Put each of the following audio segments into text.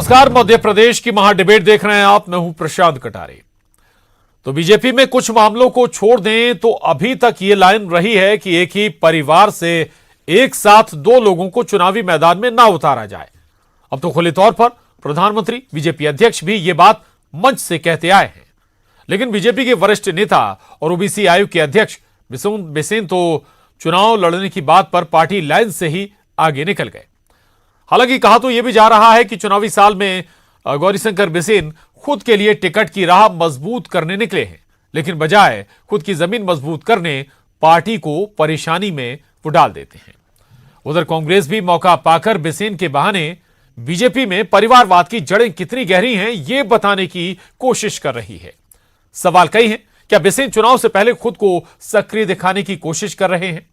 नमस्कार, मध्य प्रदेश की महाडिबेट देख रहे हैं आप। मैं हूं प्रशांत कटारे। तो बीजेपी में कुछ मामलों को छोड़ दें तो अभी तक ये लाइन रही है कि एक ही परिवार से एक साथ दो लोगों को चुनावी मैदान में ना उतारा जाए। अब तो खुले तौर पर प्रधानमंत्री, बीजेपी अध्यक्ष भी ये बात मंच से कहते आए हैं। लेकिन बीजेपी के वरिष्ठ नेता और ओबीसी आयोग के अध्यक्ष बिसेन तो चुनाव लड़ने की बात पर पार्टी लाइन से ही आगे निकल गए। हालांकि कहा तो यह भी जा रहा है कि चुनावी साल में गौरीशंकर बिसेन खुद के लिए टिकट की राह मजबूत करने निकले हैं, लेकिन बजाय खुद की जमीन मजबूत करने पार्टी को परेशानी में वो डाल देते हैं। उधर कांग्रेस भी मौका पाकर बिसेन के बहाने बीजेपी में परिवारवाद की जड़ें कितनी गहरी हैं ये बताने की कोशिश कर रही है। सवाल कई हैं, क्या बिसेन चुनाव से पहले खुद को सक्रिय दिखाने की कोशिश कर रहे हैं?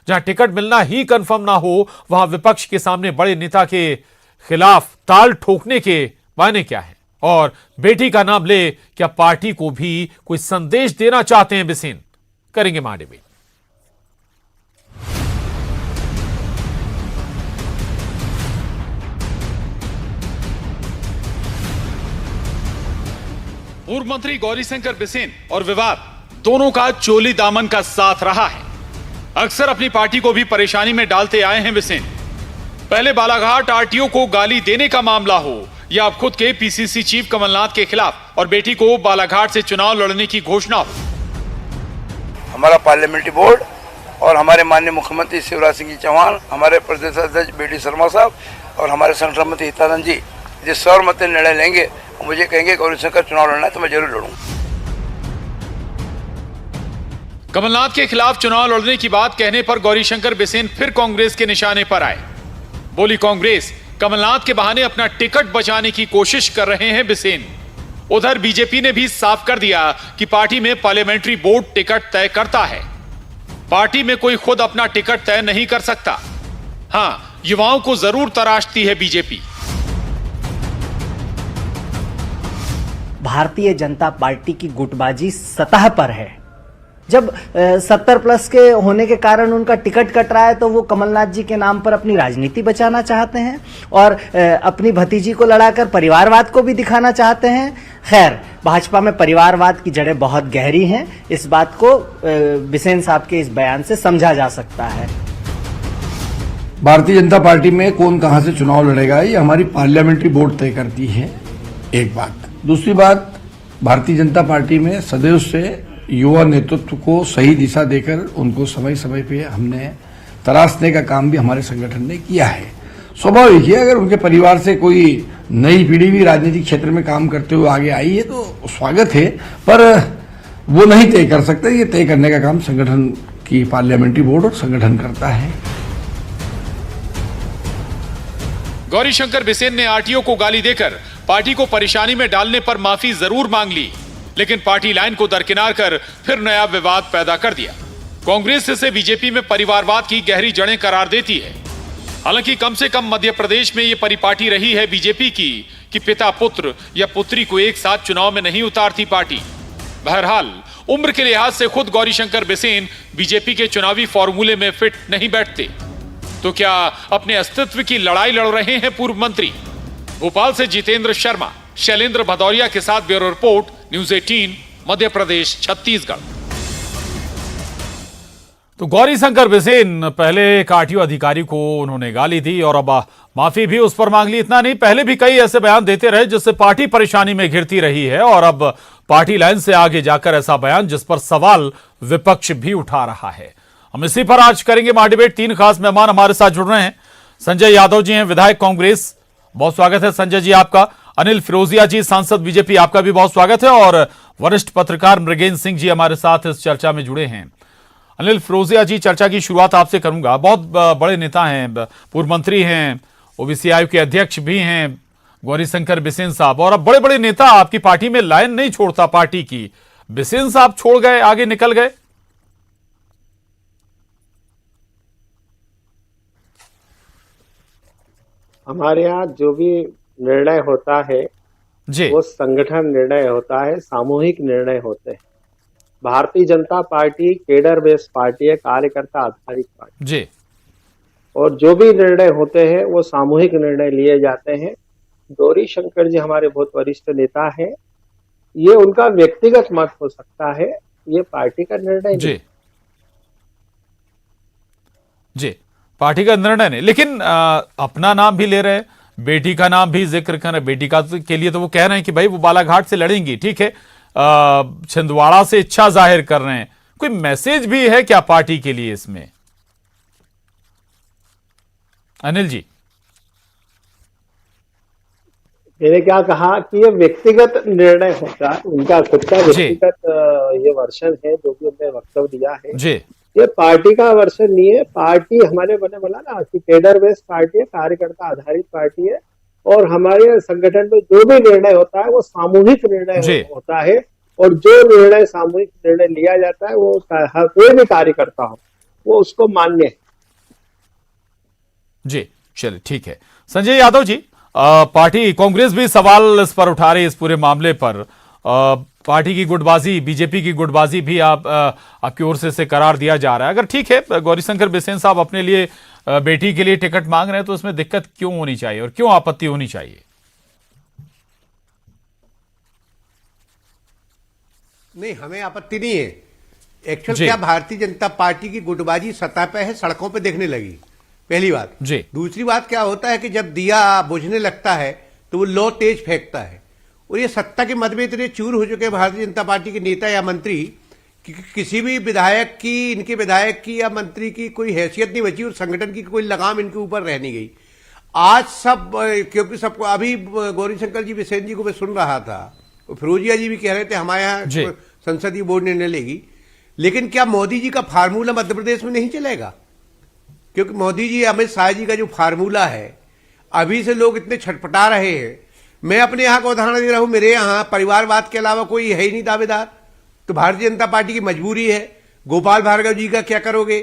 जहां टिकट मिलना ही कंफर्म ना हो, वहां विपक्ष के सामने बड़े नेता के खिलाफ ताल ठोकने के मायने क्या है? और बेटी का नाम ले, क्या पार्टी को भी कोई संदेश देना चाहते हैं बिसेन? करेंगे महाडिबेट। पूर्व मंत्री गौरीशंकर बिसेन और विवाद दोनों का चोली दामन का साथ रहा है। अक्सर अपनी पार्टी को भी परेशानी में डालते आए हैं बिसेन। पहले बालाघाट आरटीओ को गाली देने का मामला हो या अब खुद के पीसीसी चीफ कमलनाथ के खिलाफ और बेटी को बालाघाट से चुनाव लड़ने की घोषणा हो। हमारा पार्लियामेंट्री बोर्ड और हमारे माननीय मुख्यमंत्री शिवराज सिंह चौहान, हमारे प्रदेश अध्यक्ष बी डी शर्मा साहब और हमारे संगठन मंत्री हितानंद जी जिस सर्वमत निर्णय लेंगे, मुझे कहेंगे गौरीशंकर चुनाव लड़ना है तो मैं जरूर लड़ूंगा। कमलनाथ के खिलाफ चुनाव लड़ने की बात कहने पर गौरीशंकर बिसेन फिर कांग्रेस के निशाने पर आए। बोली कांग्रेस कमलनाथ के बहाने अपना टिकट बचाने की कोशिश कर रहे हैं बिसेन। उधर बीजेपी ने भी साफ कर दिया कि पार्टी में पार्लियामेंट्री बोर्ड टिकट तय करता है। पार्टी में कोई खुद अपना टिकट तय नहीं कर सकता। हां, युवाओं को जरूर तराशती है बीजेपी। भारतीय जनता पार्टी की गुटबाजी सतह पर है। जब 70 प्लस के होने के कारण उनका टिकट कट रहा है तो वो कमलनाथ जी के नाम पर अपनी राजनीति बचाना चाहते हैं और अपनी भतीजी को लड़ाकर परिवारवाद को भी दिखाना चाहते हैं। खैर, भाजपा में परिवारवाद की जड़ें बहुत गहरी हैं। इस बात को बिसेन साहब के इस बयान से समझा जा सकता है। भारतीय जनता पार्टी में कौन कहां से चुनाव लड़ेगा ये हमारी पार्लियामेंट्री बोर्ड तय करती है, एक बात। दूसरी बात, भारतीय जनता पार्टी में सदैव से युवा नेतृत्व को सही दिशा देकर उनको समय समय पे हमने तराशने का काम भी हमारे संगठन ने किया है। स्वाभाविक है, अगर उनके परिवार से कोई नई पीढ़ी भी राजनीतिक क्षेत्र में काम करते हुए आगे आई है तो स्वागत है, पर वो नहीं तय कर सकते। ये तय करने का काम संगठन की पार्लियामेंट्री बोर्ड और संगठन करता है। गौरीशंकर बिसेन ने आरटीओ को गाली देकर पार्टी को परेशानी में डालने पर माफी जरूर मांग ली, लेकिन पार्टी लाइन को दरकिनार कर फिर नया विवाद पैदा कर दिया। कांग्रेस इसे बीजेपी में परिवारवाद की गहरी जड़ें करार देती है। हालांकि कम से कम मध्य प्रदेश में यह परिपाटी रही है बीजेपी की कि पिता पुत्र या पुत्री को एक साथ चुनाव में नहीं उतारती पार्टी। बहरहाल, उम्र के लिहाज से खुद गौरीशंकर बिसेन बीजेपी के चुनावी फॉर्मूले में फिट नहीं बैठते। तो क्या अपने अस्तित्व की लड़ाई लड़ रहे हैं पूर्व मंत्री? भोपाल से जितेंद्र शर्मा, शैलेंद्र भदौरिया के साथ bureau report, news 18, Madhya Pradesh, Chhattisgarh. तो गौरीशंकर बिसेन पहले एक आरटीओ अधिकारी को उन्होंने गाली दी और अब माफी भी उस पर मांग ली। इतना नहीं, पहले भी कई ऐसे बयान देते रहे जिससे पार्टी परेशानी में घिरती रही है और अब पार्टी लाइन से आगे जाकर ऐसा बयान जिस पर सवाल विपक्ष भी उठा रहा है। हम इसी पर आज करेंगे महाडिबेट। 3 खास मेहमान हमारे साथ जुड़ रहे हैं। संजय यादव जी हैं, विधायक कांग्रेस, बहुत स्वागत है संजय जी आपका। अनिल फिरोजिया जी, सांसद बीजेपी, आपका भी बहुत स्वागत है। और वरिष्ठ पत्रकार मृगेंद्र सिंह जी हमारे साथ इस चर्चा में जुड़े हैं। अनिल फिरोजिया जी, चर्चा की शुरुआत आपसे करूंगा। बहुत बड़े नेता हैं, पूर्व मंत्री हैं, ओबीसी आयोग के अध्यक्ष भी हैं गौरीशंकर बिसेन साहब, और अब बड़े बड़े नेता आपकी पार्टी में लाइन नहीं छोड़ता पार्टी की। बिसेन साहब छोड़ गए, आगे निकल गए। हमारे यहाँ जो भी निर्णय होता है जी, वो संगठन निर्णय होता है, सामूहिक निर्णय होते हैं। Bharatiya Janata party cadre based party है, कार्यकर्ता आधारित पार्टी जी। और जो भी निर्णय होते हैं वो सामूहिक निर्णय लिए जाते हैं। गौरी शंकर जी हमारे बहुत वरिष्ठ नेता है, ये उनका व्यक्तिगत मत हो सकता है, ये पार्टी का निर्णय जी नहीं। जी, पार्टी का निर्णय नहीं, लेकिन अपना नाम भी ले रहे हैं, बेटी का नाम भी जिक्र कर रहे हैं। बेटी का के लिए तो वो कह रहे हैं कि भाई वो बालाघाट से लड़ेंगी, ठीक है, छिंदवाड़ा से इच्छा जाहिर कर रहे हैं। कोई मैसेज भी है क्या पार्टी के लिए इसमें, अनिल जी? मैंने क्या कहा कि ये व्यक्तिगत निर्णय होता है, उनका खुद का व्यक्तिगत ये वर्षन है जो भी उन्होंने वक्तव्य दिया है। जी ये पार्टी का वर्षन नहीं है। पार्टी हमारे बने बोला ना कि केडर बेस्ड पार्टी है, कार्यकर्ता आधारित पार्टी है, और हमारे संगठन में जो भी निर्णय होता है वो सामूहिक निर्णय होता है, और जो निर्णय सामूहिक निर्णय लिया जाता है वो हर कोई भी कार्यकर्ता हो वो उसको मान्य है। जी चलिए ठीक है। संजय यादव जी, पार्टी कांग्रेस भी सवाल इस पर उठा रही है, इस पूरे मामले पर। पार्टी की गुटबाजी, बीजेपी की गुटबाजी भी आपकी ओर से करार दिया जा रहा है। अगर ठीक है, गौरीशंकर बिसेन साहब अपने लिए बेटी के लिए टिकट मांग रहे हैं तो इसमें दिक्कत क्यों होनी चाहिए और क्यों आपत्ति होनी चाहिए? नहीं, हमें आपत्ति नहीं है। एक्चुअल क्या, भारतीय जनता पार्टी की गुटबाजी सतह पे है, सड़कों पे देखने लगी, पहली बात। जी। दूसरी बात क्या होता है कि जब दिया बुझने लगता है तो वो लो तेज फेंकता है, और ये सत्ता के मद में इतने चूर हो चुके हैं भारतीय जनता पार्टी के नेता या मंत्री कि किसी भी विधायक की, इनके विधायक की या मंत्री की कोई हैसियत नहीं बची, और संगठन की कोई लगाम इनके ऊपर रह नहीं गई। आज सब, क्योंकि सबको अभी गौरीशंकर जी बिसेन जी को मैं सुन रहा था, फिरोजिया जी भी कह रहे थे हमारे यहाँ संसदीय बोर्ड निर्णय लेगी, लेकिन क्या मोदी जी का फार्मूला मध्य प्रदेश में नहीं चलेगा? क्योंकि मोदी जी, अमित शाह जी का जो फार्मूला है, अभी से लोग इतने छटपटा रहे हैं। मैं अपने यहाँ का उदाहरण दे रहा हूं, मेरे यहाँ परिवारवाद के अलावा कोई है ही नहीं दावेदार, तो भारतीय जनता पार्टी की मजबूरी है। गोपाल भार्गव जी का क्या करोगे,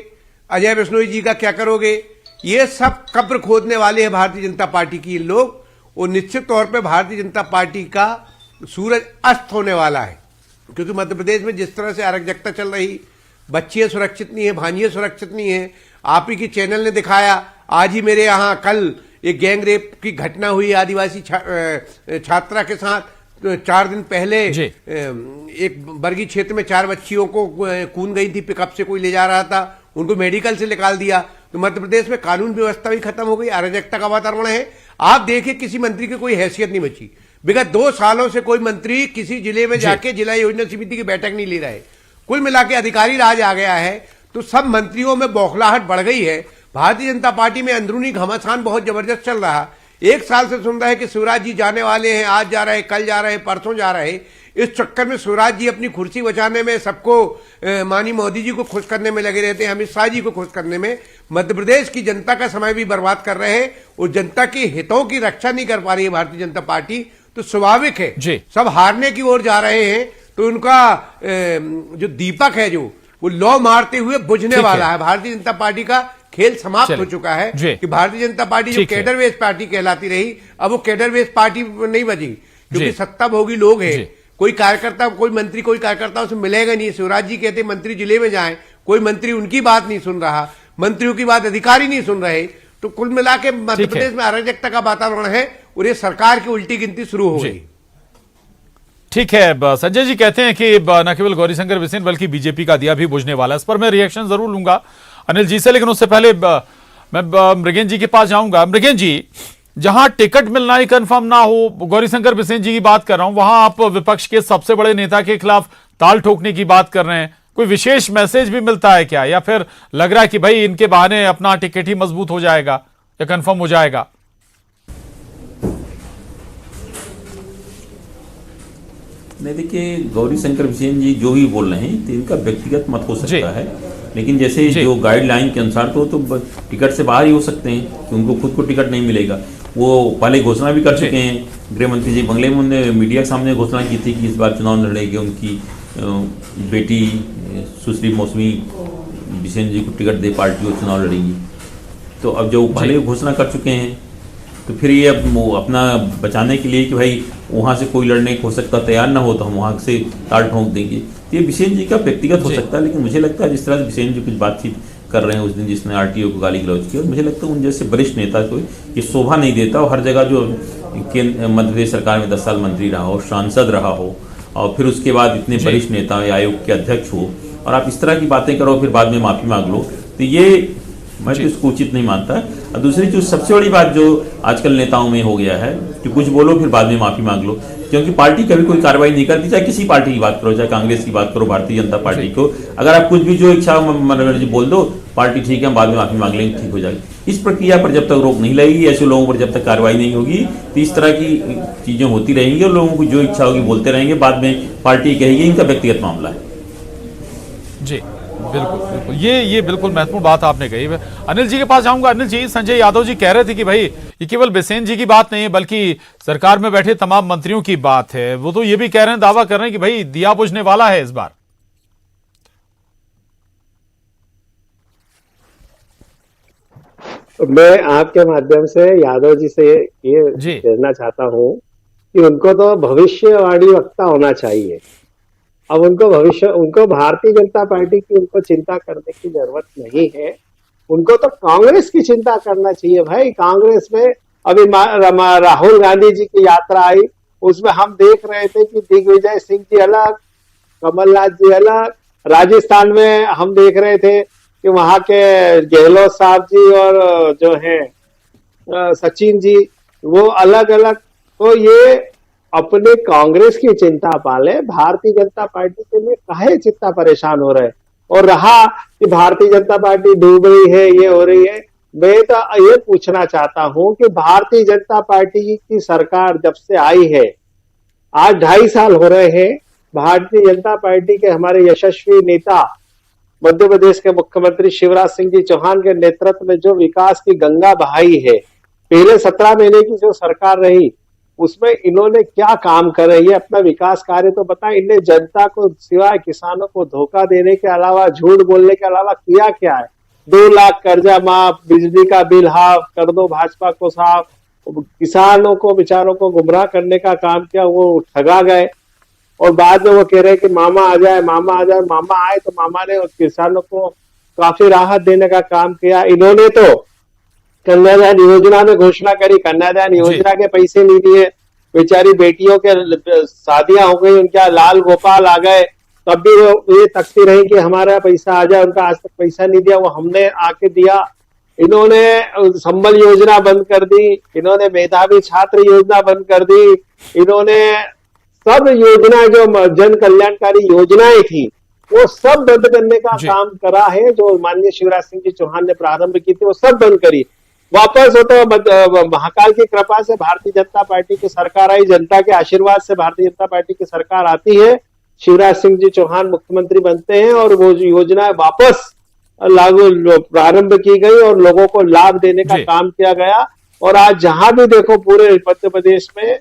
अजय बिश्नोई जी का क्या करोगे? ये सब कब्र खोदने वाले हैं भारतीय जनता पार्टी की लोग, और निश्चित तौर पर भारतीय जनता पार्टी का सूरज अस्त होने वाला है। क्योंकि मध्य प्रदेश में जिस तरह से अराजकता चल रही, बच्चियां सुरक्षित नहीं है, भांजियां सुरक्षित नहीं है। आप ही की चैनल ने दिखाया, आज ही मेरे यहाँ कल एक गैंग रेप की घटना हुई आदिवासी छात्रा के साथ। 4 दिन पहले एक बरगी क्षेत्र में 4 बच्चियों को खून गई थी, पिकअप से कोई ले जा रहा था, उनको मेडिकल से निकाल दिया। तो मध्य प्रदेश में कानून व्यवस्था भी खत्म हो गई, अराजकता का वातावरण है। आप देखिए, किसी मंत्री की कोई हैसियत नहीं बची। विगत 2 सालों से कोई मंत्री किसी जिले में जाके जिला योजना समिति की बैठक नहीं ले रहे। कुल मिला के अधिकारी राज आ गया है, तो सब मंत्रियों में बौखलाहट बढ़ गई है। भारतीय जनता पार्टी में अंदरूनी घमासान बहुत जबरदस्त चल रहा। 1 साल से सुन रहे हैं कि शिवराज जी जाने वाले हैं, आज जा रहे हैं, कल जा रहे हैं, परसों जा रहे हैं। इस चक्कर में शिवराज जी अपनी कुर्सी बचाने में, सबको माननीय मोदी जी को खुश करने में लगे रहते हैं, अमित शाह जी को खुश करने में। मध्य प्रदेश की जनता का समय भी बर्बाद कर रहे हैं, और जनता के हितों की रक्षा नहीं कर पा रही है भारतीय जनता पार्टी। तो स्वाभाविक है सब हारने की ओर जा रहे हैं, तो उनका जो दीपक है जो वो लौ मारते हुए बुझने वाला है। भारतीय जनता पार्टी का खेल समाप्त हो चुका है कि भारतीय जनता पार्टी जो कैडर बेस्ड पार्टी कहलाती रही, अब वो कैडर बेस्ड पार्टी नहीं बची, क्योंकि सत्ता भोगी लोग हैं। कोई कार्यकर्ता, कोई मंत्री, कोई कार्यकर्ता उसे मिलेगा नहीं। शिवराज जी कहते मंत्री जिले में जाएं, कोई मंत्री उनकी बात नहीं सुन रहा, मंत्रियों की बात अधिकारी नहीं सुन रहे। तो कुल मिला के मध्य प्रदेश में अराजकता का वातावरण है, और ये सरकार की उल्टी गिनती शुरू हो गई। ठीक है, संजय जी कहते हैं कि न केवल गौरीशंकर बिसेन बल्कि बीजेपी का दिया भी बुझने वाला है। इस पर मैं रिएक्शन जरूर लूंगा अनिल जी से, लेकिन उससे पहले मैं मृगेन जी के पास जाऊंगा। मृगेन जी, जहां टिकट मिलना ही कंफर्म ना हो, गौरीशंकर बिसेन जी की बात कर रहा हूं, वहां आप विपक्ष के सबसे बड़े नेता के खिलाफ ताल ठोकने की बात कर रहे हैं। कोई विशेष मैसेज भी मिलता है क्या, या फिर लग रहा है कि भाई इनके बहाने अपना टिकट ही मजबूत हो जाएगा या कंफर्म हो जाएगा? नहीं, देखिए, गौरीशंकर बिसेन जी जो भी बोल रहे हैं तो इनका व्यक्तिगत मत हो सकता है, लेकिन जैसे जो गाइडलाइन के अनुसार तो टिकट से बाहर ही हो सकते हैं कि उनको खुद को टिकट नहीं मिलेगा। वो पहले घोषणा भी कर चुके हैं। गृह मंत्री जी बंगले में उन्होंने मीडिया के सामने घोषणा की थी कि इस बार चुनाव लड़ेगी उनकी बेटी सुश्री मौसमी बिसेन जी को टिकट दे पार्टी और चुनाव लड़ेगी। तो अब जो पहले घोषणा कर चुके हैं, तो फिर ये अब अपना बचाने के लिए कि भाई वहाँ से कोई लड़ने हो सकता तैयार ना हो तो हम वहाँ से ताल ठोंक देंगे। तो ये बिसेन जी का व्यक्तिगत हो सकता है, लेकिन मुझे लगता है जिस तरह से बिसेन जी कुछ बातचीत कर रहे हैं उस दिन जिसने आरटीओ को गाली गलौज की, और मुझे लगता है उन जैसे वरिष्ठ नेता को ये शोभा नहीं देता, और हर जगह जो मध्य प्रदेश सरकार में 10 साल मंत्री रहा हो, सांसद रहा हो, और फिर उसके बाद इतने वरिष्ठ नेता आयोग के अध्यक्ष हो, और आप इस तरह की बातें करो फिर बाद में माफी मांग लो, तो ये मैं तो इसको उचित नहीं मानता। और दूसरी जो सबसे बड़ी बात जो आजकल नेताओं में हो गया है कि कुछ बोलो फिर बाद में माफी मांग लो, क्योंकि पार्टी कभी कोई कार्रवाई नहीं करती, चाहे किसी पार्टी की बात करो, चाहे कांग्रेस की बात करो, भारतीय जनता पार्टी को, अगर आप कुछ भी जो इच्छा मनोरंजन बोल दो, पार्टी ठीक है, बाद में माफी मांग लेंगे, ठीक हो जाएगी। इस प्रक्रिया पर जब तक रोक नहीं लगेगी, ऐसे लोगों पर जब तक कार्रवाई नहीं होगी, तो इस तरह की चीजें होती रहेंगी और लोगों को जो इच्छा होगी बोलते रहेंगे, बाद में पार्टी कहेगी इनका व्यक्तिगत मामला है। जी बिल्कुल बिल्कुल, ये बिल्कुल महत्वपूर्ण बात आपने कही। अनिल जी के पास जाऊंगा। अनिल जी, संजय यादव जी कह रहे थे कि भाई ये केवल बिसेन जी की बात नहीं है, बल्कि सरकार में बैठे तमाम मंत्रियों की बात है। वो तो ये भी कह रहे हैं, दावा कर रहे हैं कि भाई दिया बुझने वाला है इस बार। मैं आपके माध्यम से यादव जी से ये कहना चाहता हूं कि उनको तो भविष्यवाणी वक्ता होना चाहिए। अब उनको भारतीय जनता पार्टी की उनको चिंता करने की जरूरत नहीं है, उनको तो कांग्रेस की चिंता करना चाहिए। भाई कांग्रेस में अभी राहुल गांधी जी की यात्रा आई, उसमें हम देख रहे थे कि दिग्विजय सिंह जी अलग, कमलनाथ जी अलग, राजस्थान में हम देख रहे थे कि वहां के गहलोत साहब जी और जो है सचिन जी वो अलग अलग। तो ये अपने कांग्रेस की चिंता पाले, भारतीय जनता पार्टी के लिए काहे चिंता परेशान हो रहे। और रहा कि भारतीय जनता पार्टी डूब रही है, ये हो रही है, मैं तो ये पूछना चाहता हूं कि भारतीय जनता पार्टी की सरकार जब से आई है, आज 2.5 साल हो रहे हैं, भारतीय जनता पार्टी के हमारे यशस्वी नेता मध्य प्रदेश के मुख्यमंत्री शिवराज सिंह जी चौहान के नेतृत्व में जो विकास की गंगा बहाई है, पहले 17 महीने की जो सरकार रही उसमें इन्होंने क्या काम करे, ये अपना विकास कार्य तो बताएं। इन्हें जनता को सिवाय किसानों को धोखा देने के अलावा, झूठ बोलने के अलावा किया क्या है? 2 लाख कर्जा माफ, बिजली का बिल हाफ कर दो, भाजपा को साफ, किसानों को बेचारों को गुमराह करने का काम किया, वो ठगा गए। और बाद में वो कह रहे कि मामा आ जाए, मामा आ जाए। मामा आए तो मामा ने किसानों को काफी राहत देने का काम किया। इन्होंने तो कन्यादान योजना में घोषणा करी, कन्यादान योजना के पैसे नहीं दिए, बेचारी बेटियों के शादियां हो गई, उनका लाल गोपाल आ गए, तब भी वो ये तकती रही कि हमारा पैसा आ जाए, उनका आज तक पैसा नहीं दिया, वो हमने आके दिया। इन्होंने संबल योजना बंद कर दी, इन्होंने मेधावी छात्र योजना बंद कर दी, इन्होंने सब योजना जो जन कल्याणकारी योजनाएं थी वो सब बंद करने का काम करा है। जो माननीय शिवराज सिंह जी चौहान ने प्रारंभ की थी वो सब बंद करी। वापस हो तो महाकाल की कृपा से भारतीय जनता पार्टी की सरकार आई, जनता के आशीर्वाद से भारतीय जनता पार्टी की सरकार आती है, शिवराज सिंह जी चौहान मुख्यमंत्री बनते हैं और वो योजनाएं वापस लागू प्रारंभ की गई और लोगों को लाभ देने का काम किया गया। और आज जहां भी देखो पूरे मध्य प्रदेश में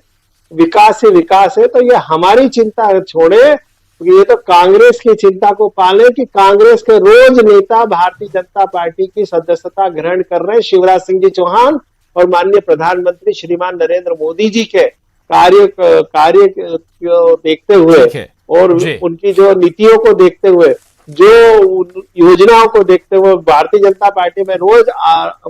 विकास ही विकास है। तो ये हमारी चिंता छोड़े, ये तो कांग्रेस की चिंता को पाले कि कांग्रेस के रोज नेता भारतीय जनता पार्टी की सदस्यता ग्रहण कर रहे हैं। शिवराज सिंह जी चौहान और माननीय प्रधानमंत्री श्रीमान नरेंद्र मोदी जी के कार्य को देखते हुए और उनकी जो नीतियों को देखते हुए, जो योजनाओं को देखते हुए भारतीय जनता पार्टी में रोज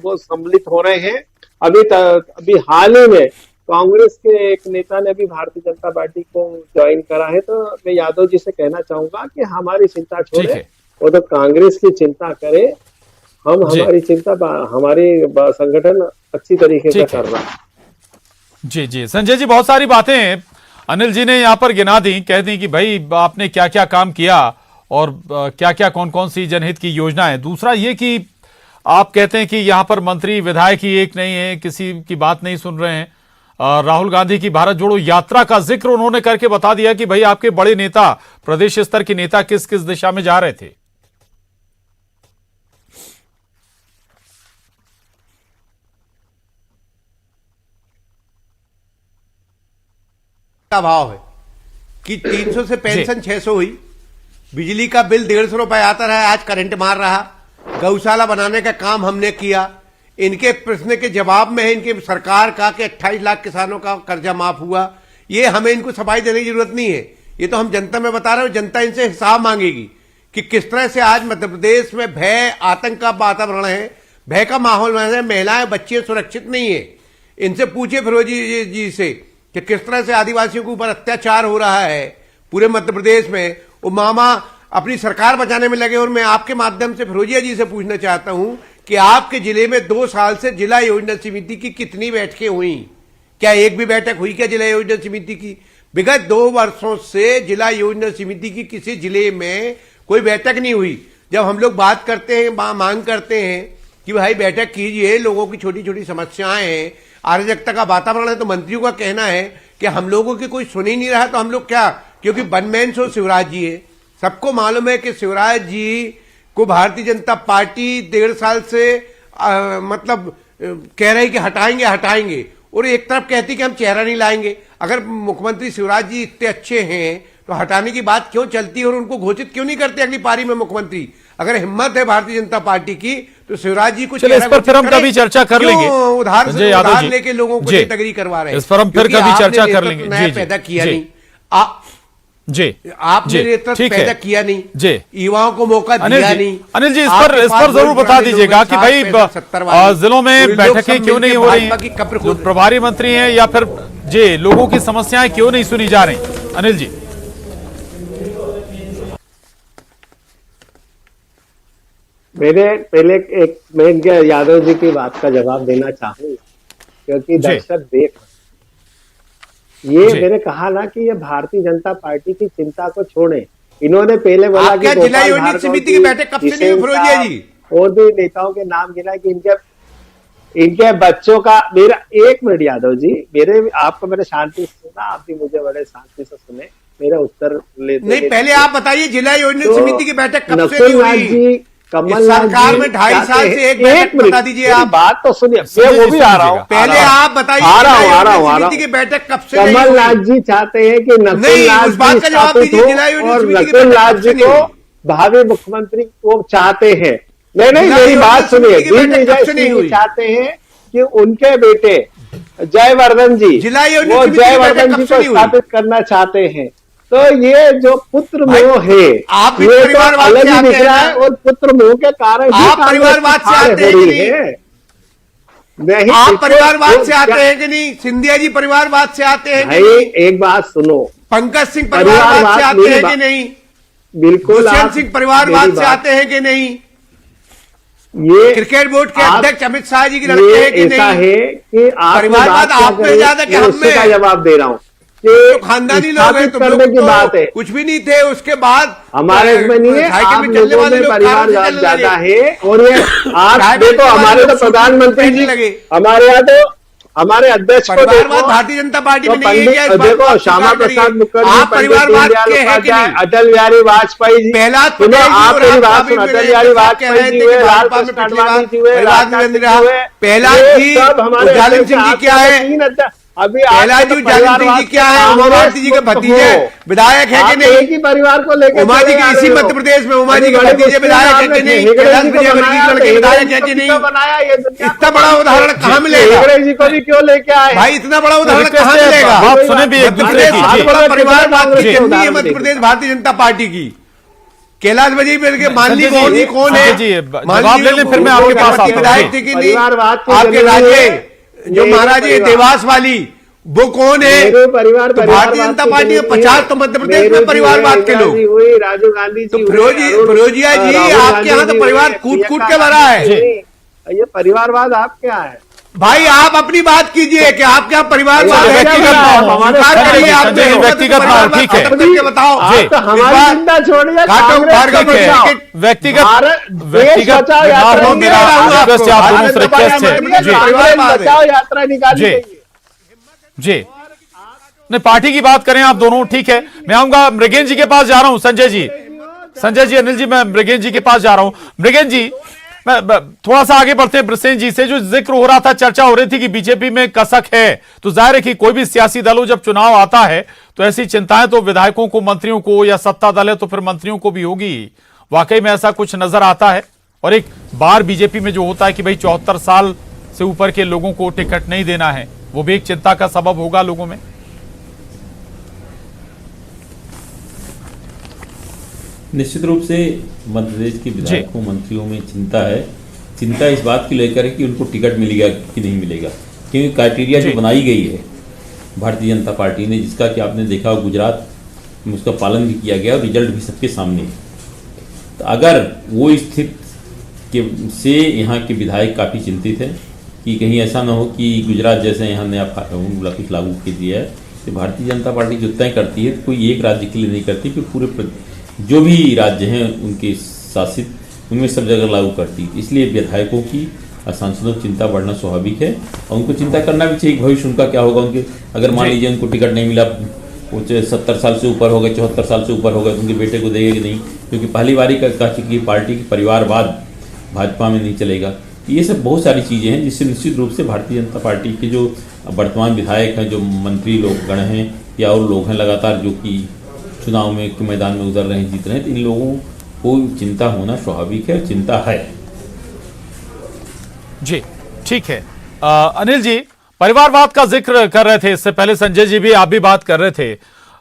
वो सम्मिलित हो रहे हैं। अभी हाल ही में कांग्रेस के एक नेता ने भी भारतीय जनता पार्टी को ज्वाइन करा है। तो मैं यादव जी से कहना चाहूंगा कि हमारी चिंता छोड़े, वो तो कांग्रेस की चिंता करे। हम हमारी चिंता, हमारी संगठन अच्छी तरीके से कर रहा है। जी जी संजय जी, बहुत सारी बातें अनिल जी ने यहाँ पर गिना दी, कह दी कि भाई आपने क्या क्या काम किया और क्या क्या कौन कौन सी जनहित की योजना है। दूसरा ये कि आप कहते हैं कि यहाँ पर मंत्री विधायक ही एक नहीं है, किसी की बात नहीं सुन रहे हैं। राहुल गांधी की भारत जोड़ो यात्रा का जिक्र उन्होंने करके बता दिया कि भाई आपके बड़े नेता, प्रदेश स्तर के नेता किस किस दिशा में जा रहे थे। का भाव है कि 300 से पेंशन 600 हुई, बिजली का बिल 150 रुपए आता रहा, आज करंट मार रहा, गौशाला बनाने का काम हमने किया। इनके प्रश्न के जवाब में है इनकी सरकार का कि 28 लाख किसानों का कर्जा माफ हुआ। ये हमें इनको सफाई देने की जरूरत नहीं है, ये तो हम जनता में बता रहे हो। जनता इनसे हिसाब मांगेगी कि किस तरह से आज मध्य प्रदेश में भय, आतंक का वातावरण है, भय का माहौल है, महिलाएं बच्चे सुरक्षित नहीं है। इनसे पूछे फिरोजी जी से कि किस तरह से आदिवासियों के ऊपर अत्याचार हो रहा है पूरे मध्य प्रदेश में। वो मामा अपनी सरकार बचाने में लगे। और मैं आपके माध्यम से फिरोजिया जी से पूछना चाहता हूं कि आपके जिले में 2 साल से जिला योजना समिति की कितनी बैठकें हुई? क्या एक भी बैठक हुई क्या जिला योजना समिति की? विगत 2 वर्षों से जिला योजना समिति की किसी जिले में कोई बैठक नहीं हुई। जब हम लोग बात करते हैं, मांग करते हैं कि भाई बैठक कीजिए, लोगों की छोटी छोटी समस्याएं हैं, अराजकता का वातावरण है, तो मंत्रियों का कहना है कि हम लोगों की कोई सुन ही नहीं रहा, तो हम लोग क्या, क्योंकि one man show Shivraj ji है। सबको मालूम है कि शिवराज जी को भारतीय जनता पार्टी 1.5 साल से मतलब कह रही कि हटाएंगे हटाएंगे, और एक तरफ कहती कि हम चेहरा नहीं लाएंगे। अगर मुख्यमंत्री शिवराज जी इतने अच्छे हैं तो हटाने की बात क्यों चलती है और उनको घोषित क्यों नहीं करते अगली पारी में मुख्यमंत्री? अगर हिम्मत है भारतीय जनता पार्टी की तो शिवराज जी को चलिए इस पर फिर हम कभी चर्चा कर लेंगे। उधार लेके लोगों को तगरी करवा रहे हैं, इस पर हम फिर कभी चर्चा कर लेंगे। जी पैदा किया नहीं जी, आपने नेतृत्व पैदा किया नहीं जी, युवाओं को मौका दिया नहीं। अनिल जी, इस पर जरूर बता दीजिएगा कि भाई जिलों में बैठकें क्यों नहीं हो रही, जो प्रभारी मंत्री हैं या फिर जी लोगों की समस्याएं क्यों नहीं सुनी जा रही? अनिल जी, मैं इनके यादव जी की बात का जवाब देना चाहूंगा, क्योंकि दर्शक देख ये मैंने कहा ना कि ये भारतीय जनता पार्टी की चिंता को छोड़े। इन्होंने पहले बोला कि जिला योजना समिति की बैठक कब से नहीं हुई फिरोजिया जी? और भी नेताओं के नाम गिना कि इनके बच्चों का। मेरा 1 मिनट यादव जी, आपको मैंने शांति से सुना, आप भी मुझे बड़े शांति से सुने, मेरा उत्तर लेते नहीं। पहले आप बताइए जिला योजना समिति की बैठक कब से नहीं हुई? कमलनाथ सरकार में 2.5 साल से एक बैठक बता दीजिए आप। बात तो सुनिए, मैं वो भी आ रहा हूँ। पहले आप बताइए आ रहा हूँ की बैठक कब से? कमलनाथ जी चाहते हैं कि नकुलनाथ जी स्थापित हो और नकुलनाथ जी को भावी मुख्यमंत्री को चाहते हैं। नहीं, मेरी बात सुनिए। चाहते हैं कि उनके बेटे जयवर्धन जी, वो जयवर्धन जी को स्थापित करना चाहते हैं। तो ये जो पुत्र मोह है, आप ये तो अलग ही दिख रहा है, और पुत्र मोह के कारण आप परिवारवाद से आते हैं कि नहीं? आप परिवारवाद से आते हैं कि नहीं? सिंधिया जी परिवारवाद से आते हैं कि नहीं? एक बात सुनो, पंकज सिंह परिवारवाद से आते हैं कि नहीं? बिल्कुल। दुष्यंत सिंह परिवारवाद से आते हैं कि नहीं? ये क्रिकेट बोर्ड के अध्यक्ष अमित शाह जी की लड़के हैं कि नहीं? ऐसा है कि परिवारवाद आप में ज्यादा कि हम में? का जवाब दे रहा हूँ। तो खानदानी लोग हैं, तुम लोग की बात है, कुछ भी नहीं थे उसके बाद हमारे इसमें नहीं है। आप लोगों में परिवार ज्यादा है, और ये आप देखो हमारे तो प्रधानमंत्री जी लगे, हमारे यहाँ तो हमारे अध्यक्ष को देखो, भारतीय जनता पार्टी में नहीं है। देखो श्यामा प्रसाद मुखर्जी, परिवारवाद के हैं कि नहीं? अटल बिहारी वाजपेयी जी, पहला आप मेरी बात सुनो, अटल बिहारी वाजपेयी जी हुए, लाल कृष्ण आडवाणी जी हुए, पहला जी उजालन सिंह जी क्या है? अभी पहला जी उजालन सिंह जी क्या है? उमा भारती जी के भतीजे विधायक है कि नहीं? एक ही परिवार को लेकर उमा जी की इसी मध्य प्रदेश में उमा जी के भतीजे विधायक है कि नहीं? विधायक है कि नहीं? इतना बड़ा उदाहरण कहाँ मिलेगा? हेगड़े जी को भी क्यों लेके आए भाई? इतना बड़ा उदाहरण कहाँ मिलेगा? आप सुने भी एक दूसरे की परिवारवाद की कितनी है मध्य प्रदेश भारतीय जनता पार्टी की? कैलाश विजयवर्गीय के माननीय मोहन जी कौन है? जवाब ले लें, फिर मैं आपके पास आता हूं। विधायक थे कि नहीं? आपके राज्य जो महाराज देवास वाली वो कौन है? भारतीय जनता पार्टी में 50 तो मध्य प्रदेश में परिवारवाद के लोग। राजीव गांधी तो फिरोजिया जी आपके यहाँ तो परिवार कूट के भरा है। ये परिवारवाद आपके यहाँ है भाई। आप अपनी बात कीजिए कि आपके यहाँ परिवारवाद है। व्यक्तिगत ठीक है, बताओ। हमारी चिंता छोड़िए, व्यक्तिगत यात्रा निकालिए जी। नहीं, पार्टी की बात करें आप दोनों, ठीक है। मैं आऊंगा मृगेन जी के पास जा रहा हूं। संजय जी, अनिल जी, मैं मृगेन जी के पास जा रहा हूं। मृगेन जी, मैं थोड़ा सा आगे बढ़ते हैं ब्रसेन जी से। जो जिक्र हो रहा था, चर्चा हो रही थी कि बीजेपी में कसक है, तो जाहिर है कि कोई भी सियासी दल हो, जब चुनाव आता है तो ऐसी चिंताएं तो विधायकों को, मंत्रियों को, या सत्ता दल है तो फिर मंत्रियों को भी होगी। वाकई में ऐसा कुछ नजर आता है। और एक बार बीजेपी में जो होता है कि भाई 74 साल से ऊपर के लोगों को टिकट नहीं देना है, वो भी एक चिंता का सबब होगा लोगों में। निश्चित रूप से मध्य प्रदेश के विधायकों, मंत्रियों में चिंता है। चिंता इस बात की लेकर है कि उनको टिकट मिलेगा कि नहीं मिलेगा। क्योंकि क्राइटेरिया जो बनाई गई है भारतीय जनता पार्टी ने, जिसका कि आपने देखा गुजरात में उसका पालन भी किया गया और रिजल्ट भी सबके सामने है। तो अगर वो स्थिति के से यहाँ के विधायक काफ़ी चिंतित है कि कहीं ऐसा ना हो कि गुजरात जैसे यहाँ नया कुछ लागू कर दिया है, तो भारतीय जनता पार्टी जो तय करती है कोई एक राज्य के लिए नहीं करती, फिर पूरे जो भी राज्य हैं उनके शासित उनमें सब जगह लागू करती है। इसलिए विधायकों की सांसदों की चिंता बढ़ना स्वाभाविक है और उनको चिंता करना भी चाहिए। भविष्य उनका क्या होगा, उनके अगर मान लीजिए उनको टिकट नहीं मिला, वो 70 साल से ऊपर हो गए, 74 साल से ऊपर हो गए, तो उनके बेटे को देंगे कि नहीं, क्योंकि पहली बारी कह चुकी पार्टी की परिवारवाद भाजपा में नहीं चलेगा। ये सब बहुत सारी चीज़ें हैं जिससे निश्चित रूप से भारतीय जनता पार्टी के जो वर्तमान विधायक हैं, जो मंत्री लोग गण हैं या और लोग हैं लगातार जो कि चुनाव में के मैदान में उतर रहे हैं, जीत रहे हैं, तो इन लोगों को चिंता होना स्वाभाविक है, चिंता है। जी ठीक है। अनिल जी, परिवारवाद का जिक्र कर रहे थे, इससे पहले संजय जी भी, आप भी बात कर रहे थे।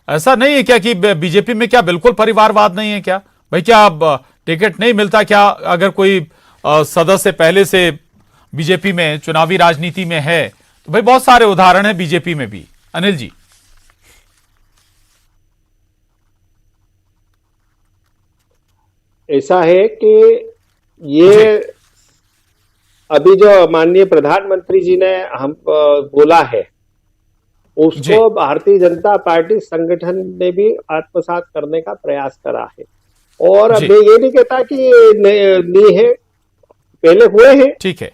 ऐसा नहीं है क्या कि बीजेपी में क्या बिल्कुल परिवारवाद नहीं है क्या भाई? क्या अब टिकट नहीं मिलता क्या? अगर कोई सदस्य पहले से बीजेपी में चुनावी राजनीति में है तो भाई बहुत सारे उदाहरण हैं बीजेपी में भी। अनिल जी, ऐसा है कि ये अभी जो माननीय प्रधानमंत्री जी ने हम बोला है उसको भारतीय जनता पार्टी संगठन ने भी आत्मसात करने का प्रयास करा है। और अब मैं ये नहीं कहता कि नहीं है, पहले हुए हैं। ठीक है।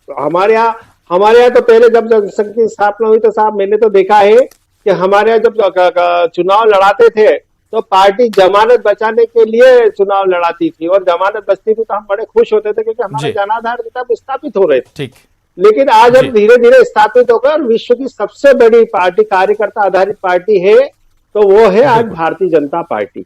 हमारे यहाँ तो पहले जब जनसंघ की स्थापना हुई तो साहब मैंने तो देखा है कि हमारे यहाँ जब चुनाव लड़ाते थे तो पार्टी जमानत बचाने के लिए चुनाव लड़ाती थी और जमानत बचती थी तो हम बड़े खुश होते थे क्योंकि हमारे जनाधार नेता स्थापित हो रहे थे। ठीक। लेकिन आज अब धीरे धीरे स्थापित होकर विश्व की सबसे बड़ी पार्टी, कार्यकर्ता आधारित पार्टी है तो वो है आज भारतीय जनता पार्टी।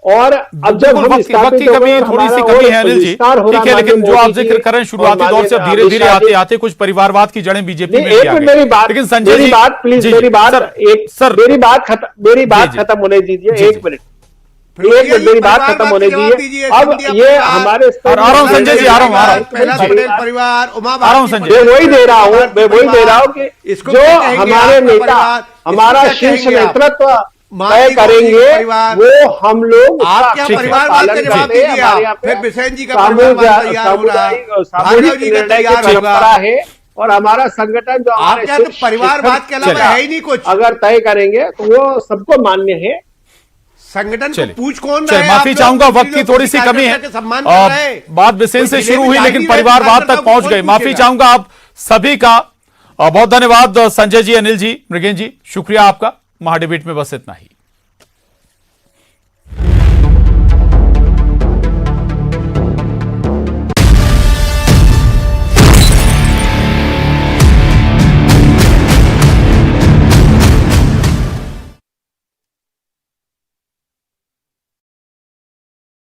और अब जब हम वक्त की कमी, थोड़ी सी कमी है अनिल जी, ठीक है, लेकिन जो आप जिक्र करें शुरुआती दौर से धीरे धीरे आते आते कुछ परिवारवाद की जड़ें बीजेपी में भी आ गई। लेकिन संजय जी, प्लीज मेरी बात खत्म होने दीजिए, एक मिनट मेरी बात खत्म होने दीजिए। अब ये हमारे संजय जी, आ रहा हूँ संजय, मैं वही दे रहा हूँ कि जो हमारे नेता, हमारा शीर्ष नेतृत्व तय करेंगे वो हम लोग सामूहिक निर्णय की परंपरा है और हमारा संगठन जो हमारे परिवारवाद के अलावा है ही नहीं कुछ। अगर तय करेंगे तो वो सबको मान्य है। संगठन को पूछ कौन रहा है? माफी चाहूंगा, वक्त की थोड़ी सी कमी है, बात बिसेन से शुरू हुई लेकिन परिवारवाद तक पहुंच गई। माफी चाहूंगा आप सभी का, बहुत धन्यवाद संजय जी, अनिल जी, मृगेन जी, शुक्रिया आपका। महाडिबेट में बस इतना ही।